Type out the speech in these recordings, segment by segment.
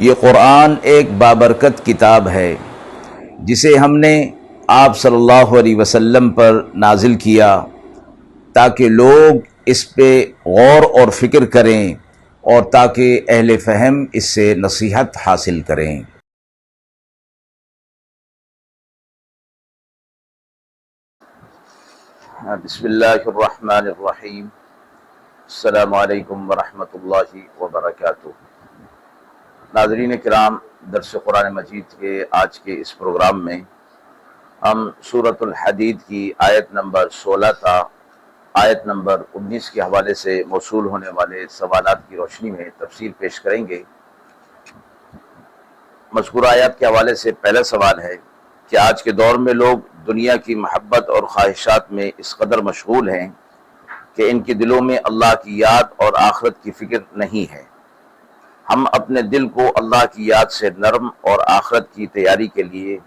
یہ قرآن ایک بابرکت کتاب ہے جسے ہم نے آپ صلی اللہ علیہ وسلم پر نازل کیا تاکہ لوگ اس پہ غور اور فکر کریں اور تاکہ اہل فہم اس سے نصیحت حاصل کریں۔ بسم اللہ الرحمن الرحیم۔ السلام علیکم ورحمۃ اللہ وبرکاتہ۔ ناظرین کرام، درس قرآن مجید کے آج کے اس پروگرام میں ہم سورۃ الحدید کی آیت نمبر 16 تا آیت نمبر 19 کے حوالے سے موصول ہونے والے سوالات کی روشنی میں تفصیل پیش کریں گے۔ مذکورہ آیات کے حوالے سے پہلا سوال ہے کہ آج کے دور میں لوگ دنیا کی محبت اور خواہشات میں اس قدر مشغول ہیں کہ ان کے دلوں میں اللہ کی یاد اور آخرت کی فکر نہیں ہے۔ ہم اپنے دل کو اللہ کی یاد سے نرم اور آخرت کی تیاری کے لیے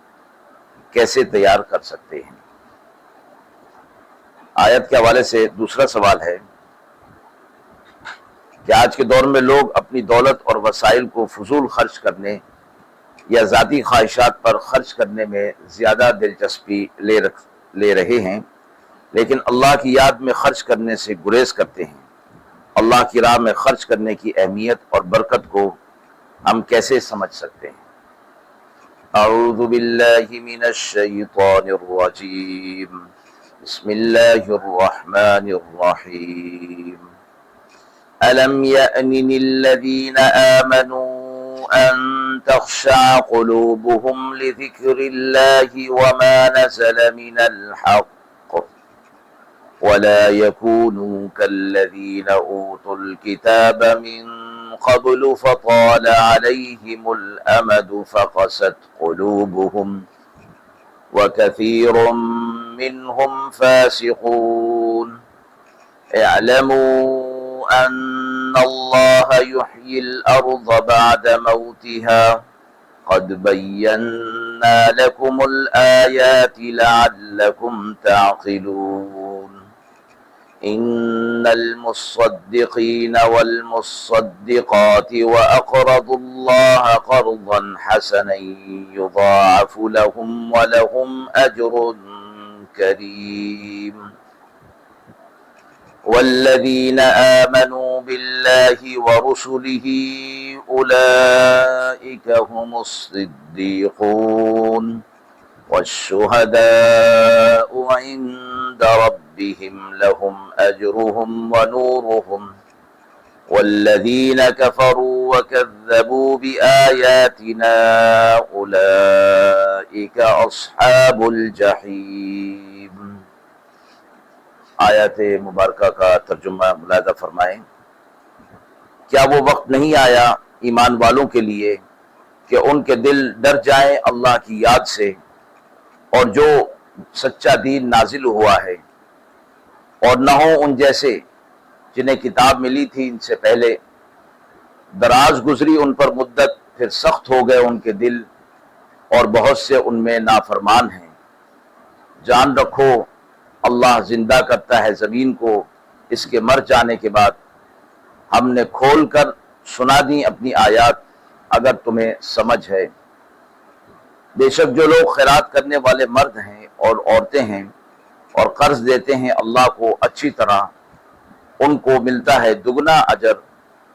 کیسے تیار کر سکتے ہیں؟ آیت کے حوالے سے دوسرا سوال ہے کہ آج کے دور میں لوگ اپنی دولت اور وسائل کو فضول خرچ کرنے یا ذاتی خواہشات پر خرچ کرنے میں زیادہ دلچسپی لے رہے ہیں، لیکن اللہ کی یاد میں خرچ کرنے سے گریز کرتے ہیں۔ اللہ کی راہ میں خرچ کرنے کی اہمیت اور برکت کو ہم کیسے سمجھ سکتے ہیں؟ اعوذ باللہ من الشیطان الرجیم، بسم اللہ الرحمن الرحیم۔ ألم يأن للذين آمنوا أن تخشع قلوبهم لذكر الله وما نزل من الحق ولا يكونوا كالذين أوتوا الكتاب من قبل فطال عليهم الأمد فقست قلوبهم وكثير منهم فاسقون اعلموا أن الله يحيي الأرض بعد موتها قد بينا لكم الآيات لعلكم تعقلون إن المصدقين والمصدقات وأقرضوا الله قرضا حسنا يضاعف لهم ولهم أجر كريم والذين آمنوا بالله ورسله أولئك هم الصديقون والشهداء عند ربهم لهم أجرهم ونورهم والذين كفروا وكذبوا بآياتنا أولئك أصحاب الجحيم۔ آیات مبارکہ کا ترجمہ ملاحظہ فرمائیں۔ کیا وہ وقت نہیں آیا ایمان والوں کے لیے کہ ان کے دل ڈر جائیں اللہ کی یاد سے اور جو سچا دین نازل ہوا ہے، اور نہ ہوں ان جیسے جنہیں کتاب ملی تھی ان سے پہلے، دراز گزری ان پر مدت، پھر سخت ہو گئے ان کے دل اور بہت سے ان میں نافرمان ہیں۔ جان رکھو اللہ زندہ کرتا ہے زمین کو اس کے مر جانے کے بعد۔ ہم نے کھول کر سنا دیں اپنی آیات اگر تمہیں سمجھ ہے۔ بے شک جو لوگ خیرات کرنے والے مرد ہیں اور عورتیں ہیں اور قرض دیتے ہیں اللہ کو اچھی طرح، ان کو ملتا ہے دگنا اجر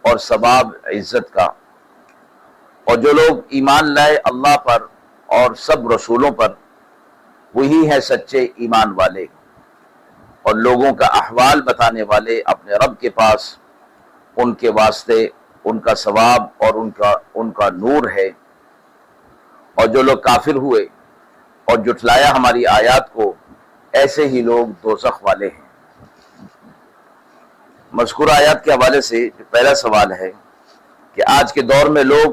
اور ثواب عزت کا۔ اور جو لوگ ایمان لائے اللہ پر اور سب رسولوں پر، وہی ہیں سچے ایمان والے اور لوگوں کا احوال بتانے والے اپنے رب کے پاس ان کے واسطے ان کا ثواب اور ان کا نور ہے۔ اور جو لوگ کافر ہوئے اور جھٹلایا ہماری آیات کو، ایسے ہی لوگ دوزخ والے ہیں۔ مذکورہ آیات کے حوالے سے پہلا سوال ہے کہ آج کے دور میں لوگ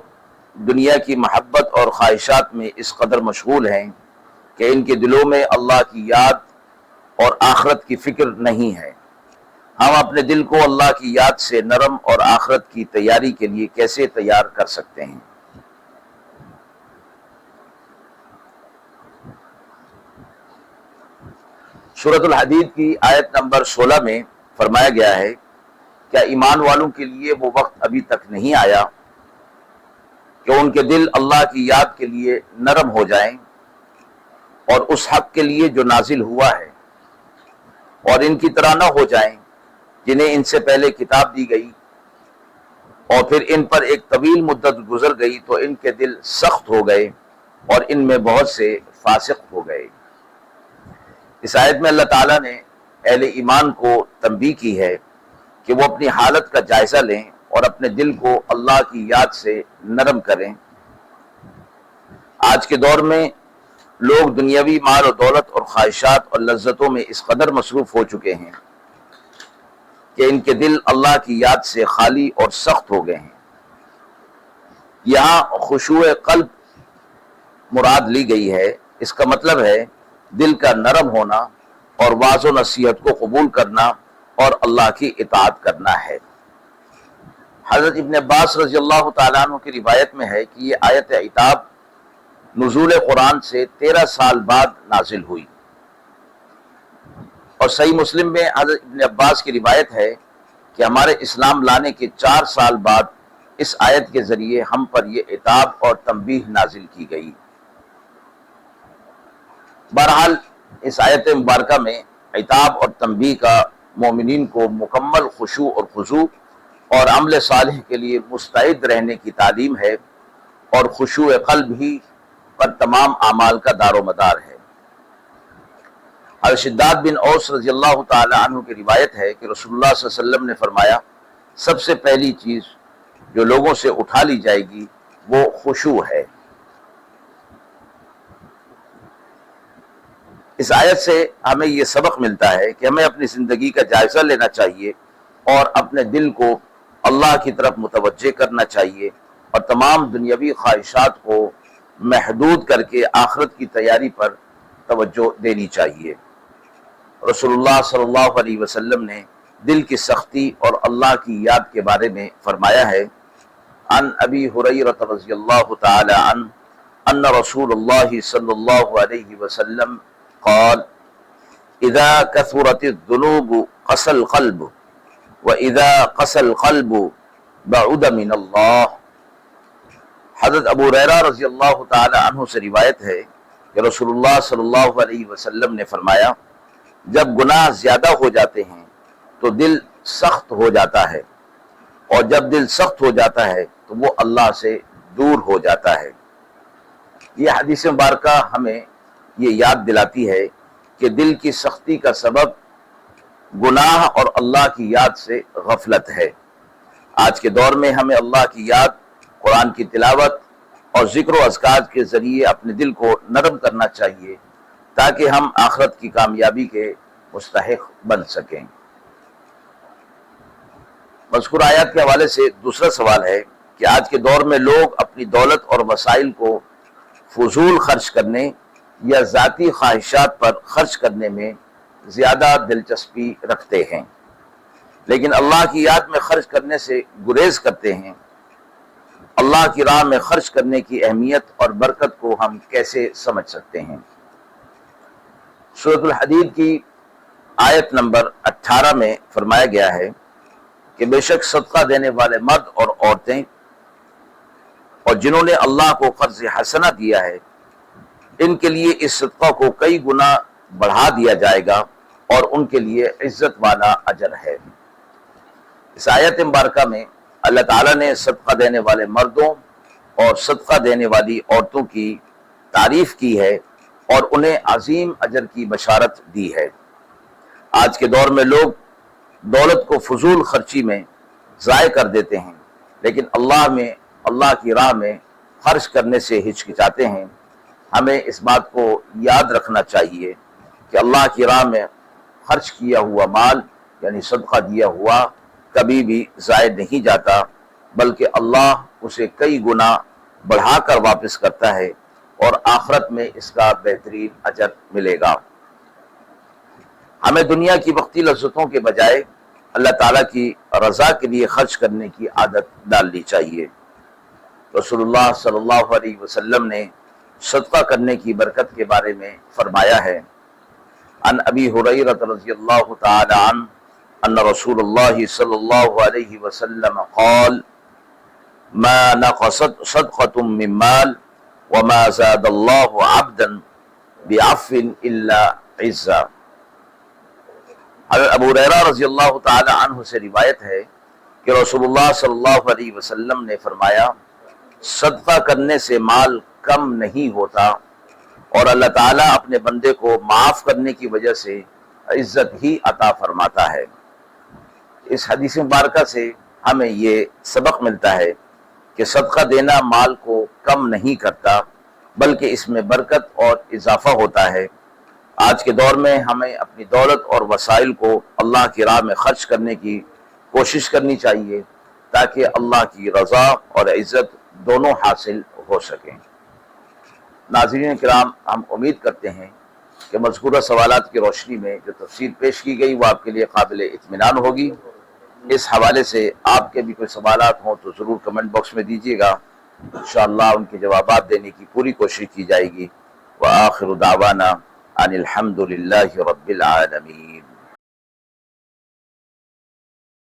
دنیا کی محبت اور خواہشات میں اس قدر مشغول ہیں کہ ان کے دلوں میں اللہ کی یاد اور آخرت کی فکر نہیں ہے۔ ہم اپنے دل کو اللہ کی یاد سے نرم اور آخرت کی تیاری کے لیے کیسے تیار کر سکتے ہیں؟ سورۃ الحدید کی آیت نمبر 16 میں فرمایا گیا ہے، کیا ایمان والوں کے لیے وہ وقت ابھی تک نہیں آیا کہ ان کے دل اللہ کی یاد کے لیے نرم ہو جائیں اور اس حق کے لیے جو نازل ہوا ہے، اور ان کی طرح نہ ہو جائیں جنہیں ان سے پہلے کتاب دی گئی اور پھر ان پر ایک طویل مدت گزر گئی تو ان کے دل سخت ہو گئے اور ان میں بہت سے فاسق ہو گئے۔ اس آیت میں اللہ تعالیٰ نے اہل ایمان کو تنبیہ کی ہے کہ وہ اپنی حالت کا جائزہ لیں اور اپنے دل کو اللہ کی یاد سے نرم کریں۔ آج کے دور میں لوگ دنیاوی مال و دولت اور خواہشات اور لذتوں میں اس قدر مصروف ہو چکے ہیں کہ ان کے دل اللہ کی یاد سے خالی اور سخت ہو گئے ہیں۔ یہاں خشوع قلب مراد لی گئی ہے، اس کا مطلب ہے دل کا نرم ہونا اور واعظ و نصیحت کو قبول کرنا اور اللہ کی اطاعت کرنا ہے۔ حضرت ابن عباس رضی اللہ تعالیٰ عنہ کی روایت میں ہے کہ یہ آیت عتاب نزول قرآن سے 13 سال بعد نازل ہوئی، اور صحیح مسلم میں حضرت ابن عباس کی روایت ہے کہ ہمارے اسلام لانے کے 4 سال بعد اس آیت کے ذریعے ہم پر یہ عتاب اور تنبیہ نازل کی گئی۔ بہرحال اس آیت مبارکہ میں عتاب اور تنبیہ کا مومنین کو مکمل خشوع اور خضوع اور عمل صالح کے لیے مستعد رہنے کی تعلیم ہے، اور خشوع قلب ہی پر تمام اعمال کا دار و مدار ہے۔ حضرت شداد بن اوس رضی اللہ تعالی عنہ کی روایت ہے کہ رسول اللہ صلی اللہ علیہ وسلم نے فرمایا، سب سے پہلی چیز جو لوگوں سے اٹھا لی جائے گی وہ خشوع ہے۔ اس آیت سے ہمیں یہ سبق ملتا ہے کہ ہمیں اپنی زندگی کا جائزہ لینا چاہیے اور اپنے دل کو اللہ کی طرف متوجہ کرنا چاہیے، اور تمام دنیاوی خواہشات کو محدود کر کے آخرت کی تیاری پر توجہ دینی چاہیے۔ رسول اللہ صلی اللہ علیہ وسلم نے دل کی سختی اور اللہ کی یاد کے بارے میں فرمایا ہے، عن ابی ہریرہ رضی اللہ تعالی عنہ ان رسول اللہ صلی اللہ علیہ وسلم قال اذا كثرت الذنوب قسى القلب واذا قسى القلب بعد من اللہ۔ حضرت ابو ہریرہ رضی اللہ تعالی عنہ سے روایت ہے کہ رسول اللہ صلی اللہ علیہ وسلم نے فرمایا، جب گناہ زیادہ ہو جاتے ہیں تو دل سخت ہو جاتا ہے، اور جب دل سخت ہو جاتا ہے تو وہ اللہ سے دور ہو جاتا ہے۔ یہ حدیث مبارکہ ہمیں یہ یاد دلاتی ہے کہ دل کی سختی کا سبب گناہ اور اللہ کی یاد سے غفلت ہے۔ آج کے دور میں ہمیں اللہ کی یاد، قرآن کی تلاوت اور ذکر و اذکار کے ذریعے اپنے دل کو نرم کرنا چاہیے تاکہ ہم آخرت کی کامیابی کے مستحق بن سکیں۔ مذکور آیات کے حوالے سے دوسرا سوال ہے کہ آج کے دور میں لوگ اپنی دولت اور وسائل کو فضول خرچ کرنے یا ذاتی خواہشات پر خرچ کرنے میں زیادہ دلچسپی رکھتے ہیں، لیکن اللہ کی یاد میں خرچ کرنے سے گریز کرتے ہیں۔ اللہ کی راہ میں خرچ کرنے کی اہمیت اور برکت کو ہم کیسے سمجھ سکتے ہیں؟ سورۃ الحدید کی آیت نمبر 18 میں فرمایا گیا ہے کہ بے شک صدقہ دینے والے مرد اور عورتیں اور جنہوں نے اللہ کو قرض حسنہ دیا ہے، ان کے لیے اس صدقہ کو کئی گنا بڑھا دیا جائے گا اور ان کے لیے عزت والا اجر ہے۔ اس آیت مبارکہ میں اللہ تعالیٰ نے صدقہ دینے والے مردوں اور صدقہ دینے والی عورتوں کی تعریف کی ہے اور انہیں عظیم اجر کی بشارت دی ہے۔ آج کے دور میں لوگ دولت کو فضول خرچی میں ضائع کر دیتے ہیں، لیکن اللہ کی راہ میں خرچ کرنے سے ہچکچاتے ہیں۔ ہمیں اس بات کو یاد رکھنا چاہیے کہ اللہ کی راہ میں خرچ کیا ہوا مال یعنی صدقہ دیا ہوا کبھی بھی ضائع نہیں جاتا، بلکہ اللہ اسے کئی گنا بڑھا کر واپس کرتا ہے اور آخرت میں اس کا بہترین اجر ملے گا۔ ہمیں دنیا کی وقتی لذتوں کے بجائے اللہ تعالیٰ کی رضا کے لیے خرچ کرنے کی عادت ڈالنی چاہیے۔ رسول اللہ صلی اللہ علیہ وسلم نے صدقہ کرنے کی برکت کے بارے میں فرمایا ہے، عن ابی ہریرہ رضی اللہ تعالی عنہ ان رسول اللہ صلی اللہ علیہ وسلم قال ما نقصت صدقة من مال وما زاد الله عبدا بعفو الا عزا۔ حضرت ابو ہریرہ رضی اللہ تعالی عنہ سے روایت ہے کہ رسول اللہ صلی اللہ علیہ وسلم نے فرمایا صدقہ کرنے سے مال کم نہیں ہوتا اور اللہ تعالیٰ اپنے بندے کو معاف کرنے کی وجہ سے عزت ہی عطا فرماتا ہے۔ اس حدیث مبارکہ سے ہمیں یہ سبق ملتا ہے کہ صدقہ دینا مال کو کم نہیں کرتا بلکہ اس میں برکت اور اضافہ ہوتا ہے۔ آج کے دور میں ہمیں اپنی دولت اور وسائل کو اللہ کی راہ میں خرچ کرنے کی کوشش کرنی چاہیے تاکہ اللہ کی رضا اور عزت دونوں حاصل ہو سکیں۔ ناظرین کرام، ہم امید کرتے ہیں کہ مذکورہ سوالات کی روشنی میں جو تفصیل پیش کی گئی وہ آپ کے لیے قابل اطمینان ہوگی۔ اس حوالے سے آپ کے بھی کوئی سوالات ہوں تو ضرور کمنٹ باکس میں دیجیے گا، انشاءاللہ ان کے جوابات دینے کی پوری کوشش کی جائے گی۔ وآخر دعوانا ان الحمد للہ رب العالمین۔